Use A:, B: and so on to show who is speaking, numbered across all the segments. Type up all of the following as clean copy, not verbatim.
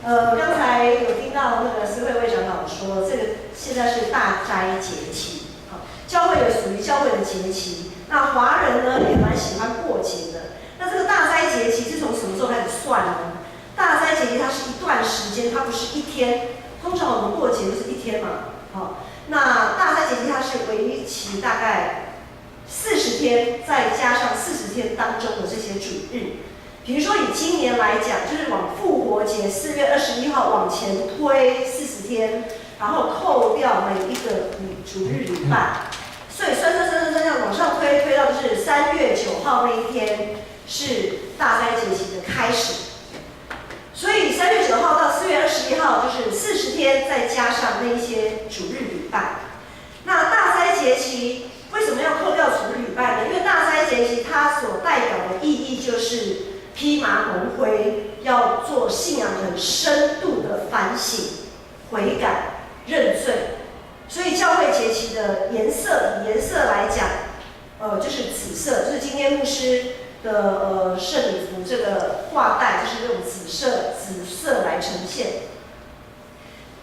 A: 刚才有听到那个思慧会长老说，这个现在是大斋节期，好，教会有属于教会的节期，那华人呢也蛮喜欢过节的。那这个大斋节期是从什么时候开始算呢？大斋节期它是一段时间，它不是一天。通常我们过节就是一天嘛，好，那大斋节期它是为期大概40天，再加上40天当中的这些主日。比如说以今年来讲，就是往复活节4月21号往前推40天，然后扣掉每一个主日礼拜，所以算往上推到就是3月9号那一天是大斋节期的开始。所以3月9号到4月21号就是40天，再加上那一些主日礼拜。那大斋节期为什么要扣掉主日礼拜呢？因为大斋节期它所代表的意义就是披麻蒙灰，要做信仰很深度的反省、悔改、认罪。所以教会节期的颜色，以颜色来讲，就是紫色，就是今天牧师的圣礼服这个挂带，就是用紫色来呈现。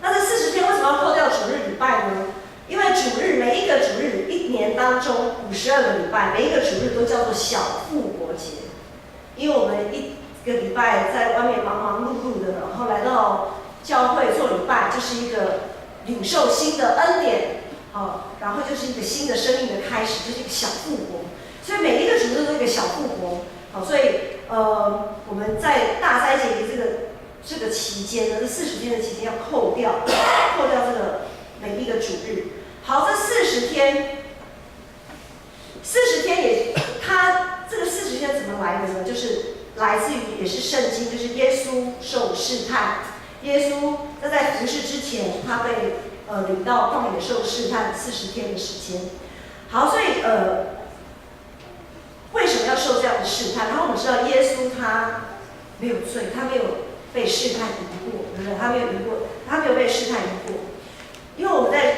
A: 那这40天为什么要扣掉主日礼拜呢？因为主日每一个主日，一年当中52个礼拜，每一个主日都叫做小复活节。因为我们一个礼拜在外面忙忙碌碌的，然后来到教会做礼拜，就是一个领受新的恩典，然后就是一个新的生命的开始，就是一个小复活。所以每一个主日都是一个小复活，所以我们在大斋节这个期间呢，这40天的期间要扣掉这个每一个主日。好，这40天它这个40天怎么来的呢？就是来自于也是圣经，就是耶稣受试探。耶稣在服事之前，他被领到旷野受试探40天的时间。好，所以为什么要受这样的试探？然后我们知道耶稣他没有罪，他没有被试探赢过，对不对？他没有被试探赢过。因为我们在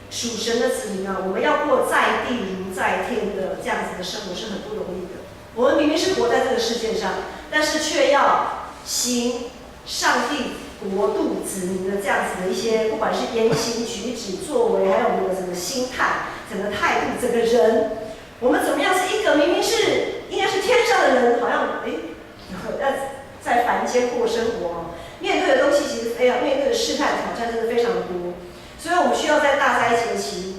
A: 属神的子民啊，我们要过在地如在天的这样子的生活是很不容易的。我们明明是活在这个世界上，但是却要行上帝国度子民的这样子的一些，不管是言行举止、作为，还有我们的整个心态、整个态度、整个人，我们怎么样是一个明明是应该是天上的人，好像要在凡间过生活，面对的东西其实面对的试探挑战真的非常的多。所以我们需要在大斋节期，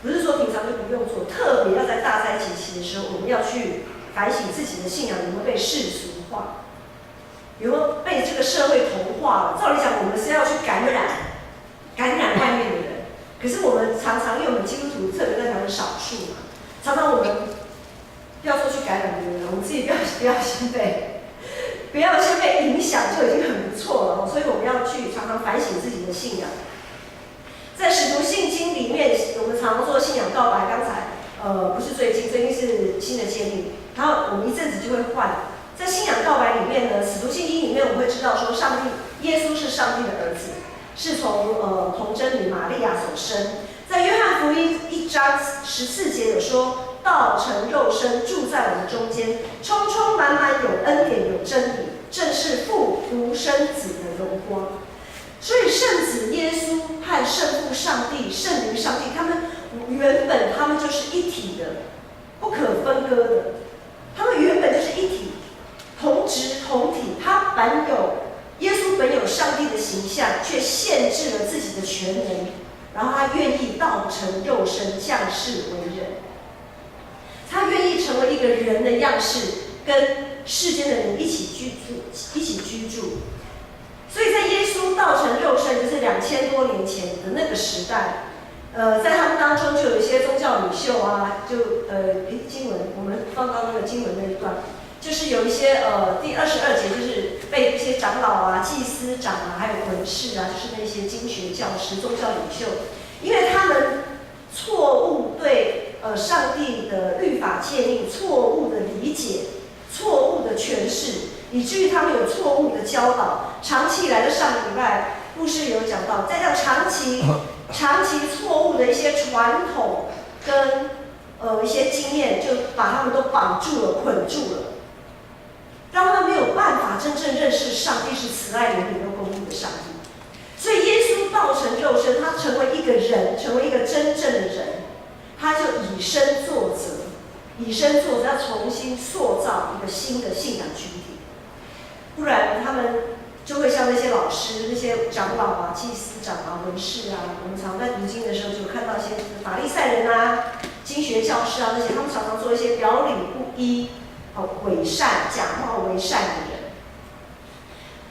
A: 不是说平常就不用做，特别要在大斋节期的时候，我们要去反省自己的信仰有没有被世俗化，有没有被这个社会同化了。照理讲，我们是要去感染外面的人，可是我们常常因为我们基督徒特别在谈少数嘛，常常我们不要说去感染别人，我们自己不要先被影响就已经很不错了。所以我们要去常常反省自己的信仰。在使徒信经里面，我们常做信仰告白。刚才不是最近是新的建立，然后我们一阵子就会换。在信仰告白里面呢，使徒信经里面我们会知道说，耶稣是上帝的儿子，是从童贞女玛利亚所生。在约翰福音1章14节有说，道成肉身住在我们中间，充充满满有恩典有真理，正是父独生子的荣光。所以圣子耶稣和圣父上帝、圣灵上帝，他们原本就是一体的，不可分割的。他们原本就是一体，同质同体。耶稣本有上帝的形象，却限制了自己的全能，然后他愿意道成肉身，降世为人。他愿意成为一个人的样式，跟世间的人一起居住。所以在耶稣道成肉身，就是2000多年前的那个时代，在他们当中就有一些宗教领袖啊，经文我们放到那个经文那一段，就是有一些第22节，就是被一些长老啊、祭司长啊，还有文士啊，就是那些经学教师、宗教领袖，因为他们错误对上帝的律法诫命错误的理解、错误的诠释，以至于他们有错误的教导。长期以来的上个礼拜牧师有讲到，在这样长期错误的一些传统跟一些经验，就把他们都绑住了、捆住了。让他们没有办法真正认识上帝是慈爱、怜悯又公义的上帝。所以耶稣道成肉身，他成为一个人，成为一个真正的人，他就以身作则，以身作则，要重新塑造一个新的信仰群体。不然他们就会像那些老师、那些长老啊、祭司长啊、文士啊，我们常在读经的时候就看到一些法利赛人啊、经学教师啊那些，他们常常做一些表里不一、伪善、假冒伪善的人。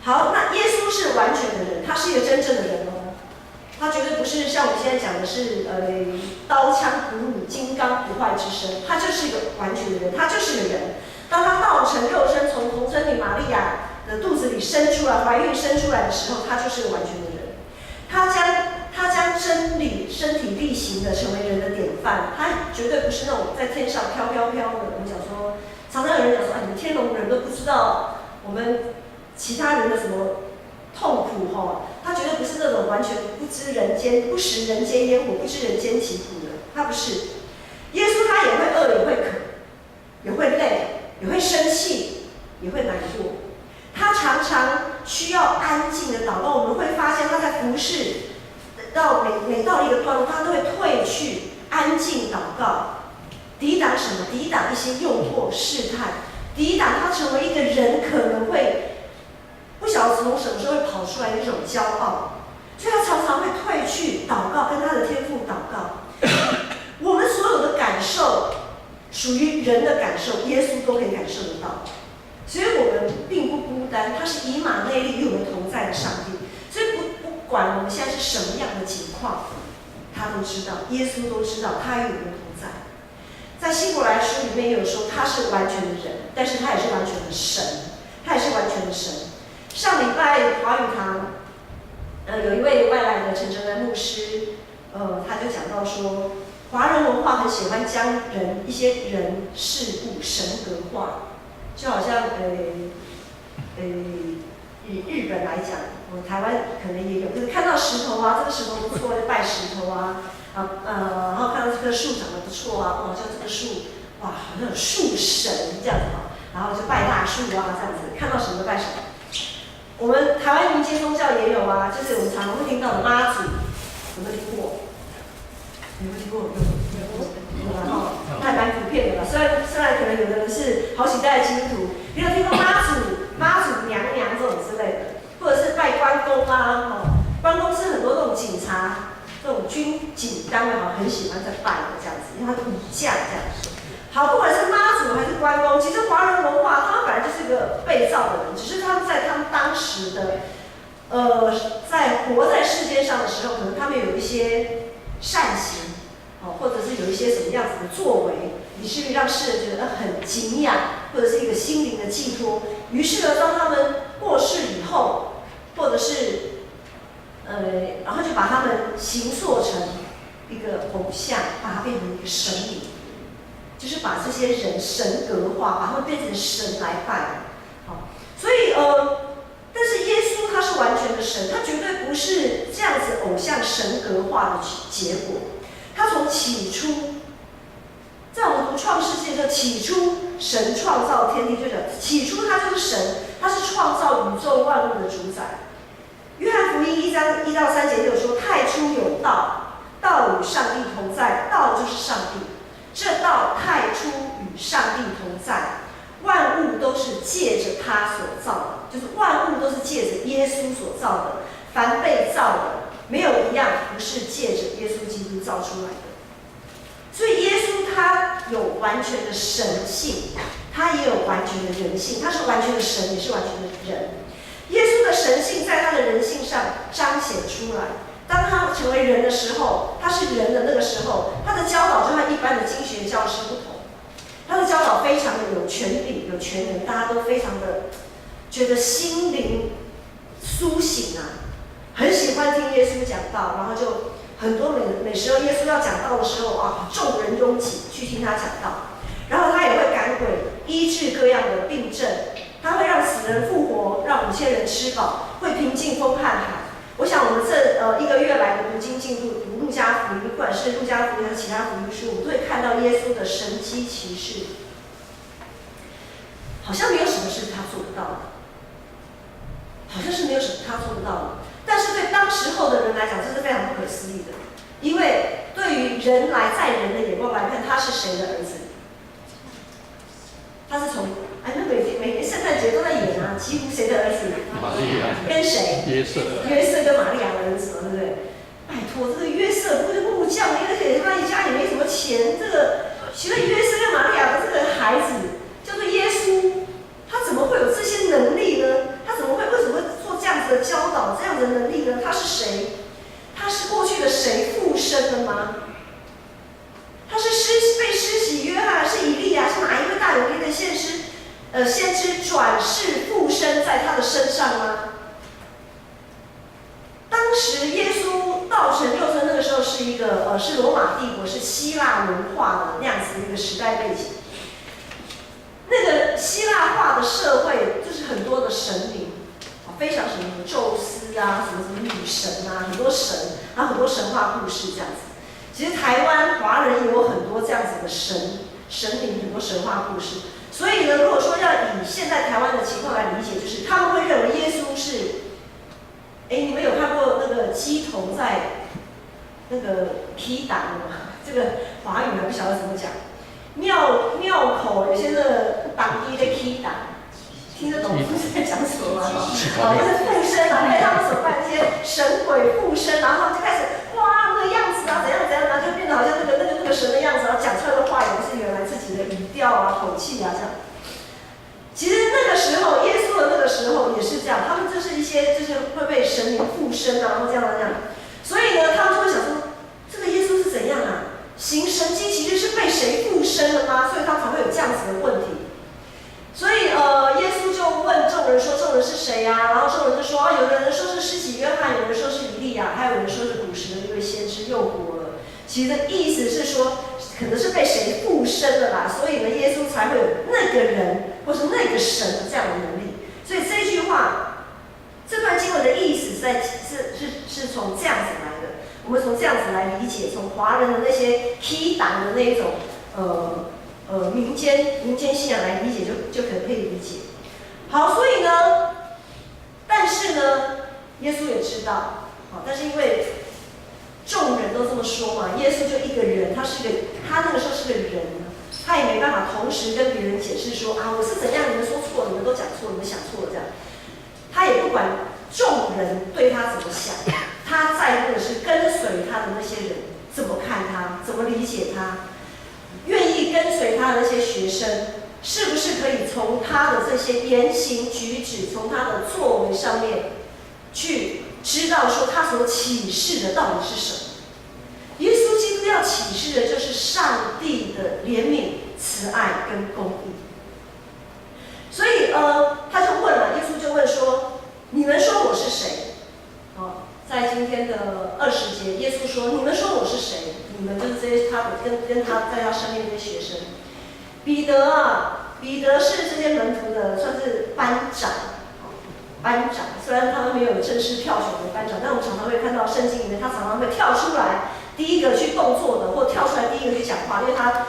A: 好，那耶稣是完全的人，他是一个真正的人哦，他绝对不是像我们现在讲的是刀枪不入、金刚不坏之身，他就是一个完全的人，他就是一个人。当他道成肉身，从童贞女玛利亚的肚子里生出来，怀孕生出来的时候，他就是个完全的人。他将真理身体力行的成为人的典范，他绝对不是那种在天上飘飘飘的。我们讲说，常常有人讲说，你们天龙人都不知道我们其他人的什么痛苦哈，他绝对不是那种完全不知人间、不食人间烟火、不知人间疾苦的，他不是。耶稣他也会饿，也会渴，也会累，也会生气，也会难过。他常常需要安静的祷告，我们会发现他在服侍到每到一个段落，他都会退去安静祷告，抵挡什么？抵挡一些诱惑、试探，抵挡他成为一个人可能会不晓得从什么时候会跑出来的一种骄傲，所以他常常会退去祷告，跟他的天父祷告。我们所有的感受，属于人的感受，耶稣都可以感受得到。所以我们并不孤单，他是以马内利与我们同在的上帝。所以不管我们现在是什么样的情况，他都知道，耶稣都知道，他与我们同在。在希伯来书里面有说，他是完全的人，但是他也是完全的神，他也是完全的神。上礼拜华语堂，有一位外来的陈哲仁牧师，他就讲到说，华人文化很喜欢将一些人事物神格化。就好像以日本来讲，台湾可能也有，就是看到石头啊，这个石头不错就拜石头啊，然后看到这棵树长得不错啊，就这个树，哇，好像有树神这样子哈，然后就拜大树啊这样子，看到什么拜什么。我们台湾民间宗教也有啊，就是我们常常会听到的妈祖，有没有听过？有没有听过？有然后还蛮普遍的吧。虽然可能有的人是好几代的基督徒，你有听过妈祖娘娘这种之类的，或者是拜关公啊，关公是很多这种警察、这种军警单位很喜欢在拜的这样子，因为他是武将这样子。好，不管是妈祖还是关公，其实华人文化他们本来就是一个被造的人，只是他们在他们当时的在活在世界上的时候，可能他们有一些善行。或者是有一些什么样子的作为，以至于让世人觉得很敬仰，或者是一个心灵的寄托。于是呢，当他们过世以后，或者是然后就把他们形塑成一个偶像，把它变成一个神灵，就是把这些人神格化，把他们变成神来拜。好，所以但是耶稣他是完全的神，他绝对不是这样子偶像神格化的结果。他从起初，在我们读创世纪的时候，起初神创造天地，就讲起初他就是神，他是创造宇宙万物的主宰。约翰福音1章1到3节有说，太初有道，道与上帝同在，道就是上帝。这道太初与上帝同在，万物都是借着他所造的，就是万物都是借着耶稣所造的，凡被造的。没有一样不是借着耶稣基督造出来的，所以耶稣他有完全的神性，他也有完全的人性，他是完全的神，也是完全的人。耶稣的神性在他的人性上彰显出来。当他成为人的时候，他是人的那个时候，他的教导就和一般的经学教师不同，他的教导非常的有权柄、有权能，大家都非常的觉得心灵苏醒啊。很喜欢听耶稣讲道，然后就很多每时候耶稣要讲道的时候啊，众人拥挤去听他讲道，然后他也会赶鬼，医治各样的病症，他会让死人复活，让5000人吃饱，会平静风和海。我想我们这1个月来的读经进度，读路加福音，不管是路加福音还是其他福音书，我们都会看到耶稣的神迹奇事。好像没有什么是他做不到的，好像是没有什么他做不到的。但是对当时候的人来讲，这是非常不可思议的，因为对于人来在人的眼光来看，他是谁的儿子？他是从那每年圣诞节都在演啊，几乎谁的儿子？
B: 玛利亚
A: 跟谁？
B: 约瑟。
A: 约瑟跟玛利亚的儿子嘛，对不对？拜托，这个约瑟不是木匠，而且他家里没什么钱，这个其实约瑟跟玛利亚的这个孩子叫做耶稣，他怎么会有这些能力呢？他怎么会为什么会做这样子的教导，这样子的能力呢？他是谁？他是过去的谁附身的吗？他是被施洗约翰，是以利亚，是哪一位大有力的先知转世附身在他的身上吗？当时耶稣道成肉身，那个时候是一个是罗马帝国，是希腊文化的那样子的一个时代背景。那个希腊化的社会就是很多的神灵，非常神明，宙斯啊，什么女神啊，很多神，还有很多神话故事这样子。其实台湾华人也有很多这样子的神灵，很多神话故事。所以呢，如果说要以现在台湾的情况来理解，就是他们会认为耶稣是，你们有看过那个鸡同在那个批档吗？这个华语还不晓得怎么讲。庙口有些那个党一的批档，听得懂是在讲什么吗？就是附身啊，对他们所拜那些神鬼附身，然后他们就开始哇那个样子啊，怎样，然后就变得好像那个神的样子，然后讲出来的话也不是原来自己的语调啊、口气啊这样。其实那个时候，耶稣的那个时候也是这样，他们就是一些就是会被神灵附身啊，然后这样。所以呢，他们就会想说，这个耶稣是怎样啊？行神迹其实是被谁附身了吗？所以他才会有这样子的问题。所以耶稣就问众人说：“众人是谁啊？”然后众人就说：“有的人说是施洗约翰，有人说是以利亚，还有人说是古时的一位先知又活了。”其实的意思是说，可能是被谁附身了啦，所以呢，耶稣才会有那个人或是那个神的这样的能力。所以这句话，这段经文的意思是从这样子来的。我们从这样子来理解，从华人的那些批党的那一种民间信仰来理解，就可以理解。好，所以呢，但是呢，耶稣也知道，但是因为众人都这么说嘛，耶稣就一个人，他那个时候是个人，他也没办法同时跟别人解释说啊，我是怎样，你们说错了，你们都讲错了，你们想错了这样。他也不管众人对他怎么想，他在乎的是跟随他的那些人怎么看他，怎么理解他，愿意跟随他的那些学生，是不是可以从他的这些言行举止，从他的作为上面去知道说他所启示的到底是什么？耶稣基督要启示的就是上帝的怜悯、慈爱跟公义。所以他就问了，耶稣就问说：“你们说我是谁？”在今天的20节，耶稣说：“你们说我是谁？”你们就是这些他跟他在他身边的这些学生。彼得是这些门徒的算是班长。虽然他们没有正式票选为班长，但我们常常会看到圣经里面，他常常会跳出来第一个去动作的，或跳出来第一个去讲话，因为他的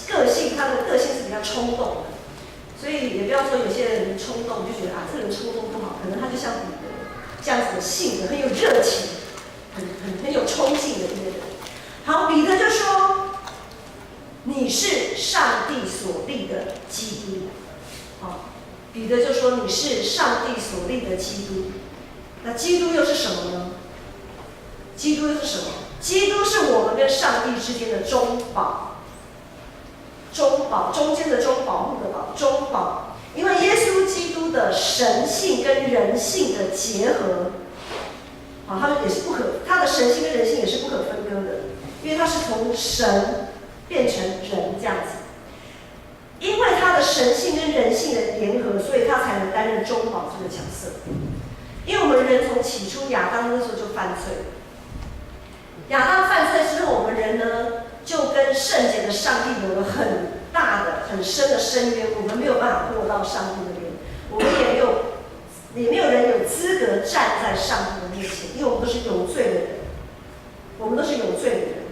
A: 个性是比较冲动的，所以也不要说有些人冲动就觉得啊，这个人冲动不好，可能他就像彼得这样子的性格，很有热情，很有冲劲的一个人。好，彼得就说：“你是上帝所立的基督。”彼得就说：“你是上帝所立的基督。”那基督又是什么呢？基督又是什么？基督是我们跟上帝之间的中保，中间的中，保护的保，中保。因为耶稣基督的神性跟人性的结合，他的神性跟人性也是不可分割的，因为他是从神变成人这样子。因为他的神性跟人性的联合，所以他才能担任中保这个角色。因为我们人从起初亚当那时候就犯罪，亚当犯罪之后，我们人呢就跟圣洁的上帝有了很大的、很深的深渊，我们没有办法过到上帝那边，我们也没有人有资格站在上帝的面前，因为我们都是有罪的人，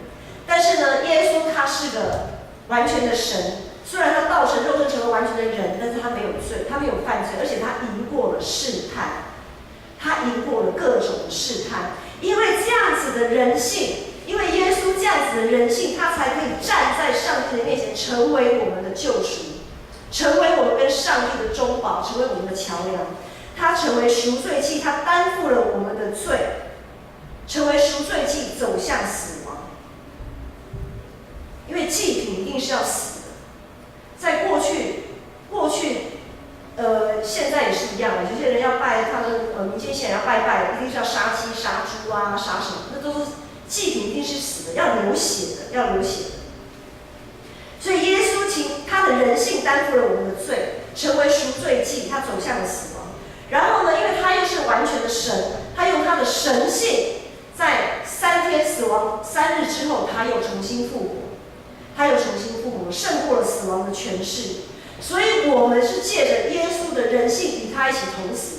A: 但是呢，耶稣他是个完全的神。虽然他道成肉身成为完全的人，但是他没有罪，他没有犯罪，而且他赢过了试探，他赢过了各种的试探。因为这样子的人性，因为耶稣这样子的人性，他才可以站在上帝的面前，成为我们的救赎，成为我们跟上帝的中保，成为我们的桥梁。他成为赎罪祭，他担负了我们的罪，成为赎罪祭，走向死亡。因为祭品一定是要死的，在过去，现在也是一样的。有些人要拜他们民间信仰要拜拜，一定是要杀鸡、杀猪啊、杀什么，那都是祭品，一定是死的，要流血的，要流血的。所以耶稣他的人性担负了我们的罪，成为赎罪祭，他走向了死亡。然后呢，因为他又是完全的神，他用他的神性，在3天死亡3日之后，他又重新复活，胜过了死亡的权势。所以我们是借着耶稣的人性与他一起同死，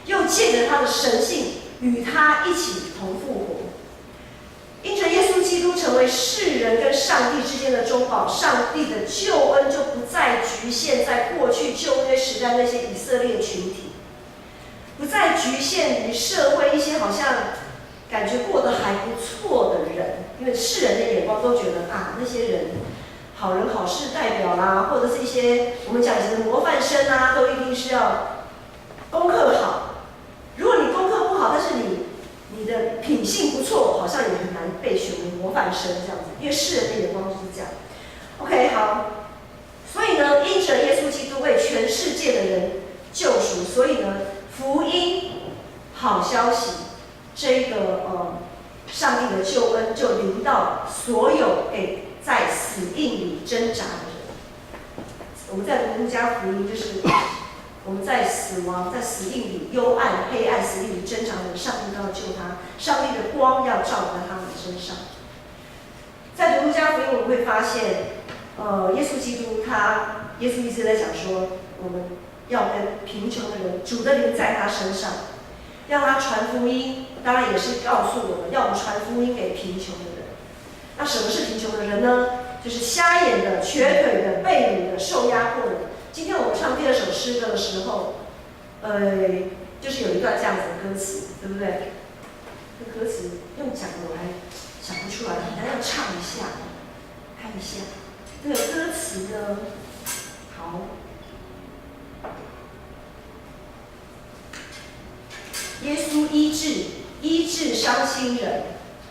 A: 又借着他的神性与他一起同复活。因着耶稣基督成为世人跟上帝之间的中保，上帝的救恩就不再局限在过去旧约时代那些以色列群体，不再局限于社会一些好像感觉过得还不错的人，因为世人的眼光都觉得那些人好人好事代表啦，或者是一些我们讲的模范生啊，都一定是要功课好。如果你功课不好，但是你的品性不错，好像也很难被选为模范生这样子，因为世人的眼光就是这样。OK， 好，所以呢，因着耶稣基督为全世界的人救赎，所以呢，福音好消息这个上帝的救恩就临到所有在死荫里挣扎的人。我们在读路加福音，就是我们在死亡、在死荫里、幽暗、黑暗、死荫里挣扎的人，上帝都要救他，上帝的光要照在他们身上。在读路加福音，我们会发现，耶稣基督耶稣一直在讲说，我们要跟贫穷的人，主的灵在他身上，让他传福音，当然也是告诉我们要我们传福音给贫穷的人。那什么是贫穷的人呢？就是瞎眼的、瘸腿的、被掳的、受压迫的。今天我们唱第2首诗歌的时候，就是有一段这样子的歌词，对不对？这歌词用讲的我还想不出来，大家要唱一下，看一下这个歌词呢。好，耶稣医治伤心人，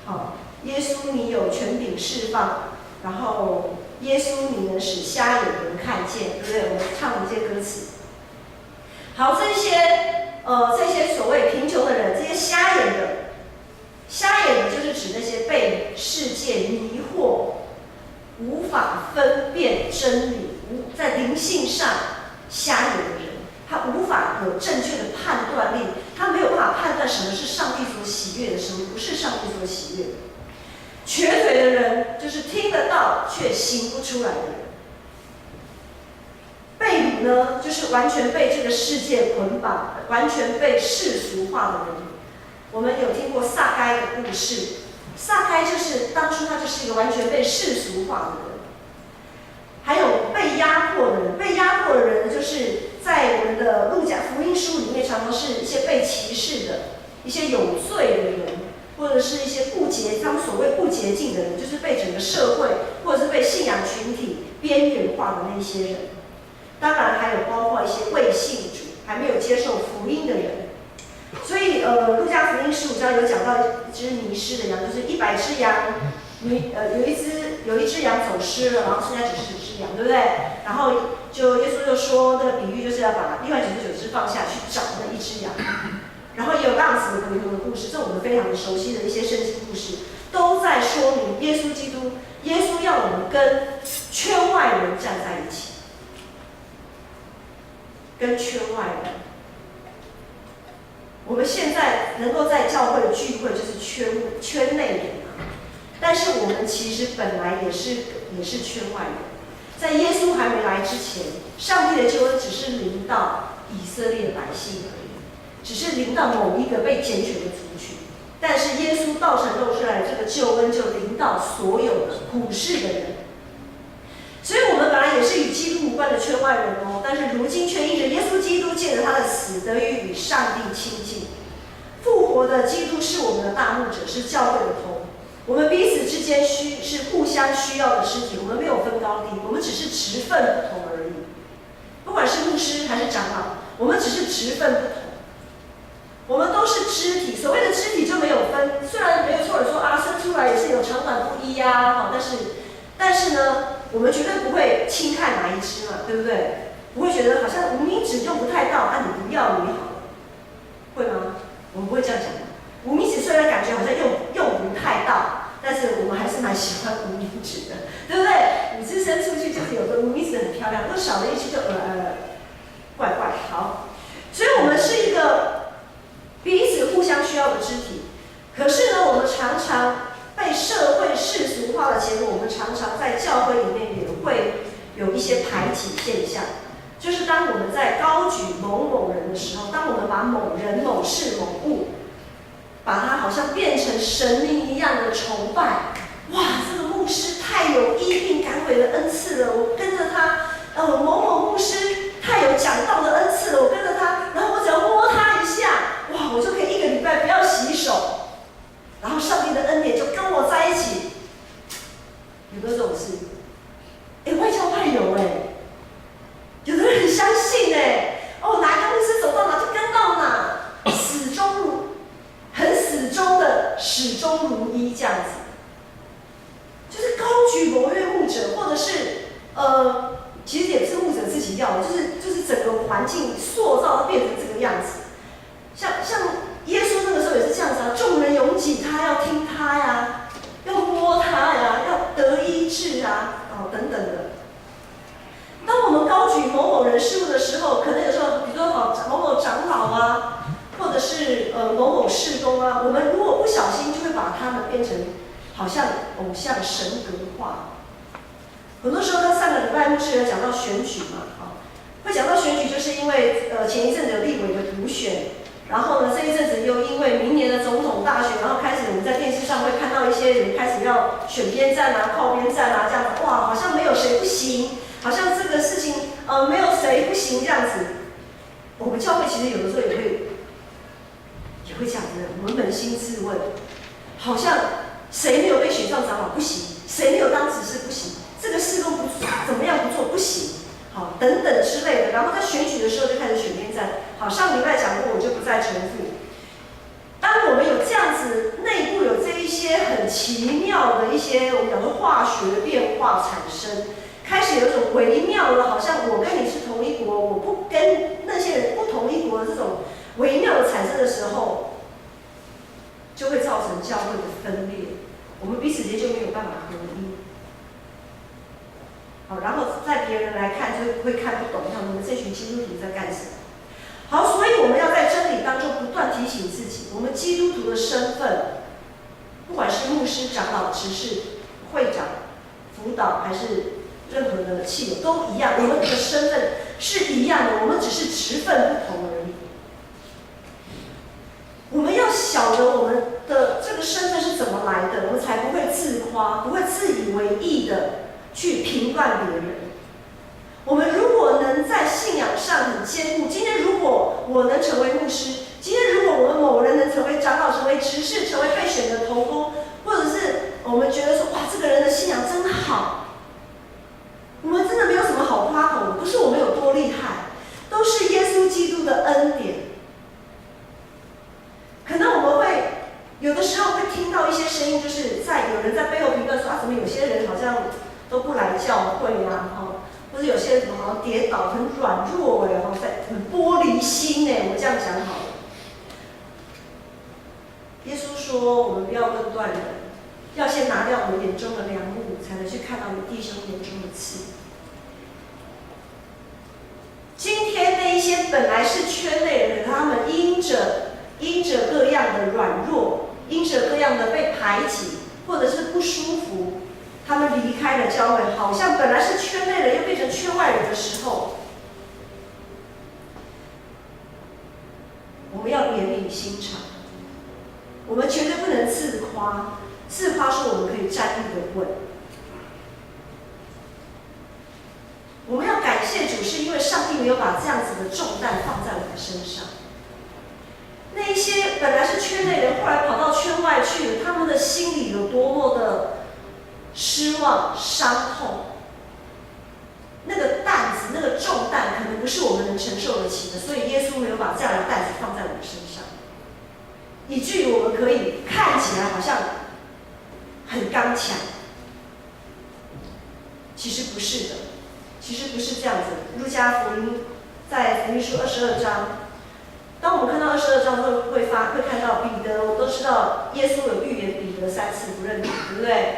A: 好。耶稣，你有权柄释放，然后耶稣，你能使瞎眼的人看见，对不对？我们唱的这些歌词。好，这些所谓贫穷的人，这些瞎眼的就是指那些被世界迷惑，无法分辨真理，在灵性上瞎眼的人，他无法有正确的判断力，他没有办法判断什么是上帝所喜悦的，什么不是上帝所喜悦的。瘸腿的人就是听得到却行不出来的人。被掳呢，就是完全被这个世界捆绑，完全被世俗化的人。我们有听过撒该的故事，撒该就是当初他就是一个完全被世俗化的人。还有被压迫的人，被压迫的人就是在我们的路加福音书里面，常常是一些被歧视的、一些有罪的人。或者是一些他们所谓不洁净的人，就是被整个社会或者是被信仰群体边缘化的那些人。当然还有包括一些未信主、还没有接受福音的人。所以路加福音15章有讲到一只迷失的羊，就是100只羊，有一只羊走失了，然后剩下99只羊，对不对？然后耶稣就说那个比喻就是要把另外99只放下去找那一只羊。然后也有浪子回头的故事，这我们非常的熟悉的一些圣经故事，都在说明耶稣基督，耶稣要我们跟圈外人站在一起，跟圈外人。我们现在能够在教会聚会，就是圈内人啊，但是我们其实本来也是圈外人。在耶稣还没来之前，上帝的救恩只是临到以色列百姓而已。只是临到某一个被拣选的族群，但是耶稣道成肉身来，这个救恩就临到所有的普世的人。所以我们本来也是与基督无关的圈外人哦，但是如今却因着耶稣基督借着他的死，得以与上帝亲近。复活的基督是我们的大牧者，是教会的头。我们彼此之间是互相需要的肢体，我们没有分高低，我们只是职分不同而已。不管是牧师还是长老，我们只是职分不同，我们都是肢体。所谓的肢体就没有分，虽然没有错人说啊，生出来也是有长短不一呀，但是呢，我们绝对不会轻看哪一支嘛，对不对？不会觉得好像无名指用不太到，啊，你不要你好了，会吗？我们不会这样讲的。无名指虽然感觉好像用不太到，但是我们还是蛮喜欢无名指的，对不对？五指伸出去就是有个无名指很漂亮，如果少了一只就怪怪。好，所以我们是一个彼此互相需要的肢体。可是呢，我们常常被社会世俗化的结果，我们常常在教会里面也会有一些排挤现象。就是当我们在高举某某人的时候，当我们把某人、某事、某物，把它好像变成神明一样的崇拜，哇，这个牧师太有医病赶鬼的恩赐了，我跟着他，某某牧师太有讲道的恩赐了，我跟着他，然后我只要摸他一下，哇，我就可以1个礼拜不要洗手，然后上帝的恩典就跟我在一起。有没有这种事？外教派有有的人很相信哪个牧师走到哪就跟到哪，很死忠的始终如一这样子，就是高举某位牧者，或者是其实也不是牧者自己要的，就是整个环境塑造变成这个样子。像耶稣那个时候也是这样子啊，众人拥挤他，要听他呀，要摸他呀，要得医治啊，等等的。当我们高举某某人事物的时候，可能有时候，比如说某某长老啊，或者是某某事工啊，我们如果不小心，就会把他们变成好像偶像神格化。很多时候，上个礼拜牧师有讲到选举嘛，会讲到选举，就是因为前一阵子有立委的补选，然后呢这一阵子又因为明年的总统大选，然后开始我们在电视上会看到一些人开始要选边站啊、靠边站啊这样子，哇，好像没有谁不行。好像这个事情，没有谁不行这样子。我们教会其实有的时候也会这样子，我们扪心自问，好像谁没有被选上长老不行，谁没有当执事不行，这个事工不怎么样不做不行，好等等之类的。然后在选举的时候就开始选边站。好，上礼拜讲过，我就不再重复。当我们有这样子内部有这一些很奇妙的一些我们讲说化学变化产生。开始有一种微妙的，好像我跟你是同一国，我不跟那些人不同一国的这种微妙的产生的时候，就会造成教会的分裂，我们彼此间就没有办法合一。好，然后在别人来看就会看不懂，像我们这群基督徒在干什么。好，所以我们要在真理当中不断提醒自己，我们基督徒的身份，不管是牧师、长老、执事、会长、辅导还是任何的器友都一样，我们的身份是一样的，我们只是职分不同而已。我们要晓得我们的这个身份是怎么来的，我们才不会自夸，不会自以为意的去评断别人。我们如果能在信仰上很坚固，今天如果我能成为牧师，今天如果我们某人能成为长老、成为执事、成为被选的同工，或者是我们觉得说哇，这个人的信仰真好。我们真的没有什么好夸口的，不是我们有多厉害，都是耶稣基督的恩典。可能我们会有的时候会听到一些声音，就是有人在背后评论说啊，怎么有些人好像都不来教会啊，或者有些人怎么好像跌倒很软弱很玻璃心我这样讲好了。耶稣说，我们不要论断人，要先拿掉我们眼中的梁木，才能去看到你弟兄眼中的刺。今天那一些本来是圈内的人，他们因着各样的软弱，因着各样的被排挤，或者是不舒服，他们离开了教会，好像本来是圈内人又变成圈外人的时候，我们要怜悯心肠，我们绝对不能自夸，自夸说我们可以站立得稳。谢主，是因为上帝没有把这样子的重担放在我们身上。那一些本来是圈内人，后来跑到圈外去了，他们的心里有多么的失望、伤痛。那个担子、那个重担，可能不是我们能承受得起的，所以耶稣没有把这样的担子放在我们身上，以至于我们可以看起来好像很刚强。其实不是的，其实不是这样子。路加福音在福音书22章，当我们看到22章会看到彼得，我们都知道耶稣有预言彼得3次不认主，对不对？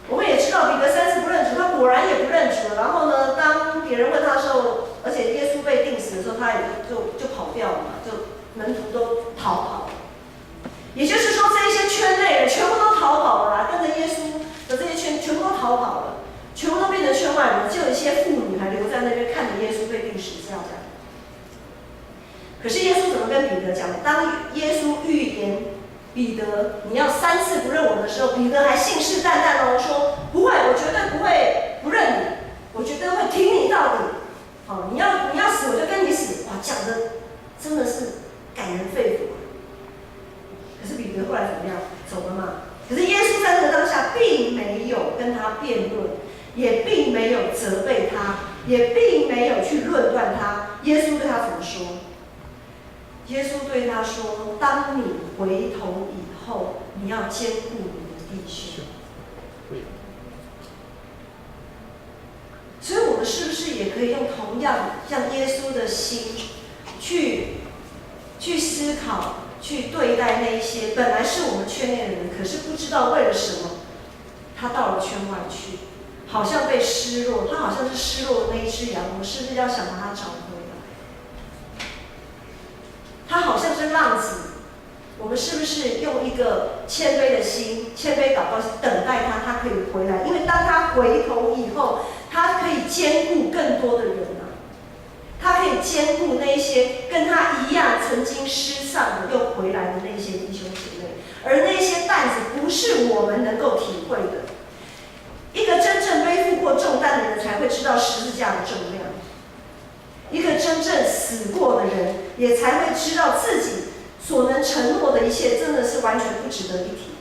A: 我们也知道彼得3次不认主，他果然也不认主了。然后呢，当别人问他的时候，而且耶稣被钉死的时候，他也就跑掉了嘛，就门徒都逃跑了。也就是说，这一些圈内人全部都逃跑了啦，跟着耶稣的这些全部都逃跑了，全部都变成圈外人，只有一些妇女还留在那边看着耶稣被钉十字架这样。可是耶稣怎么跟彼得讲？当耶稣预言彼得你要3次不认我的时候，彼得还信誓旦旦哦，说不会，我绝对不会不认你，我绝对会挺你到底。哦，你要死我就跟你死。哇，讲的真的是感人肺腑。可是彼得后来怎么样？走了嘛。可是耶稣在这个当下并没有跟他辩论，也并没有责备他，也并没有去论断他。耶稣对他怎么说？耶稣对他说：“当你回头以后，你要兼顾你的弟兄。”所以，我们是不是也可以用同样像耶稣的心，去思考？去对待那一些本来是我们圈内的人，可是不知道为了什么，他到了圈外去，好像被失落，他好像是失落的那一只羊，我们是不是要想把他找回来？他好像是浪子，我们是不是用一个谦卑的心、谦卑祷告，等待他可以回来？因为当他回头以后，他可以兼顾更多的人啊。他可以兼顾那些跟他一样曾经失丧的又回来的那些弟兄姐妹，而那些担子不是我们能够体会的。一个真正背负过重担的人才会知道十字架的重量，一个真正死过的人也才会知道自己所能承诺的一切真的是完全不值得一提。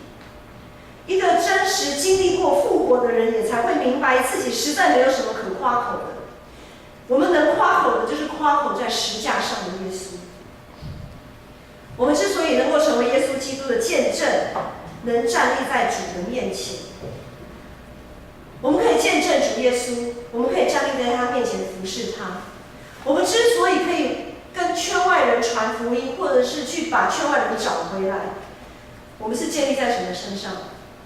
A: 一个真实经历过复活的人也才会明白自己实在没有什么可夸口的。我们能夸口的，就是夸口在石架上的耶稣。我们之所以能够成为耶稣基督的见证，能站立在主的面前，我们可以见证主耶稣，我们可以站立在他面前服侍他。我们之所以可以跟圈外人传福音，或者是去把圈外人找回来，我们是建立在什么身上？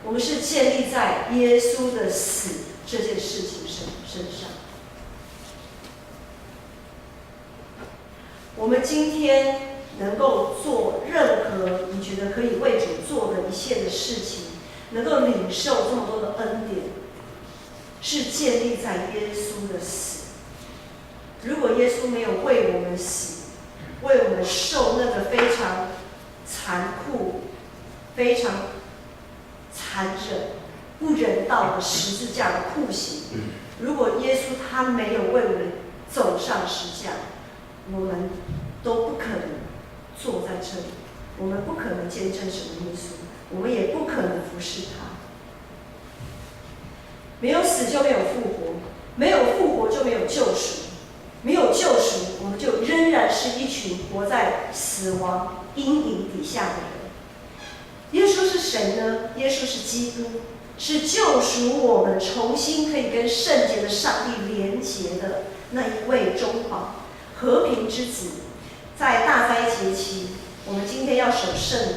A: 我们是建立在耶稣的死这件事情身上。我们今天能够做任何你觉得可以为主做的一切的事情，能够领受这么多的恩典，是建立在耶稣的死。如果耶稣没有为我们死，为我们受那个非常残酷、非常残忍、不人道的十字架的酷刑，如果耶稣他没有为我们走上十字架，我们都不可能坐在这里，我们不可能见证神的耶稣，我们也不可能服侍他。没有死就没有复活，没有复活就没有救赎，没有救赎，我们就仍然是一群活在死亡阴影底下的人。耶稣是谁呢？耶稣是基督，是救赎我们重新可以跟圣洁的上帝连结的那一位中保。和平之子。在大灾节期，我们今天要守圣礼、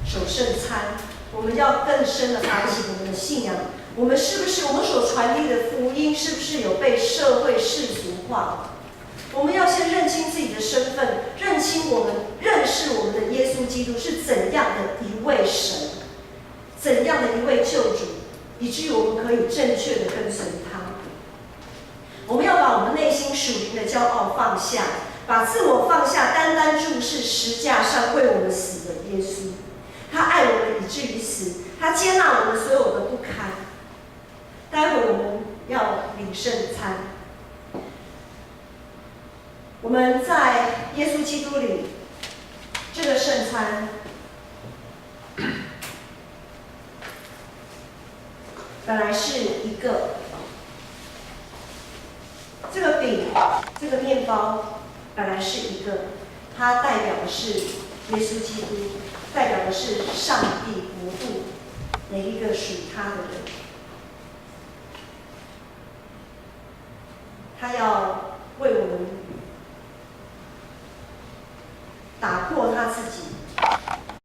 A: 守圣餐，我们要更深的反省我们的信仰。我们是不是我们所传递的福音，是不是有被社会世俗化？我们要先认清自己的身份，认识我们的耶稣基督是怎样的一位神，怎样的一位救主，以至于我们可以正确的跟随他。我们要把我们内心属灵的骄傲放下，把自我放下，单单注视石架上为我们死的耶稣。他爱我们以至于死，他接纳我们所有的不堪。待会我们要领圣餐，本来是一个，这个饼，这个面包本来是一个，它代表的是耶稣基督，代表的是上帝国度每一个属他的人。他要为我们打破他自己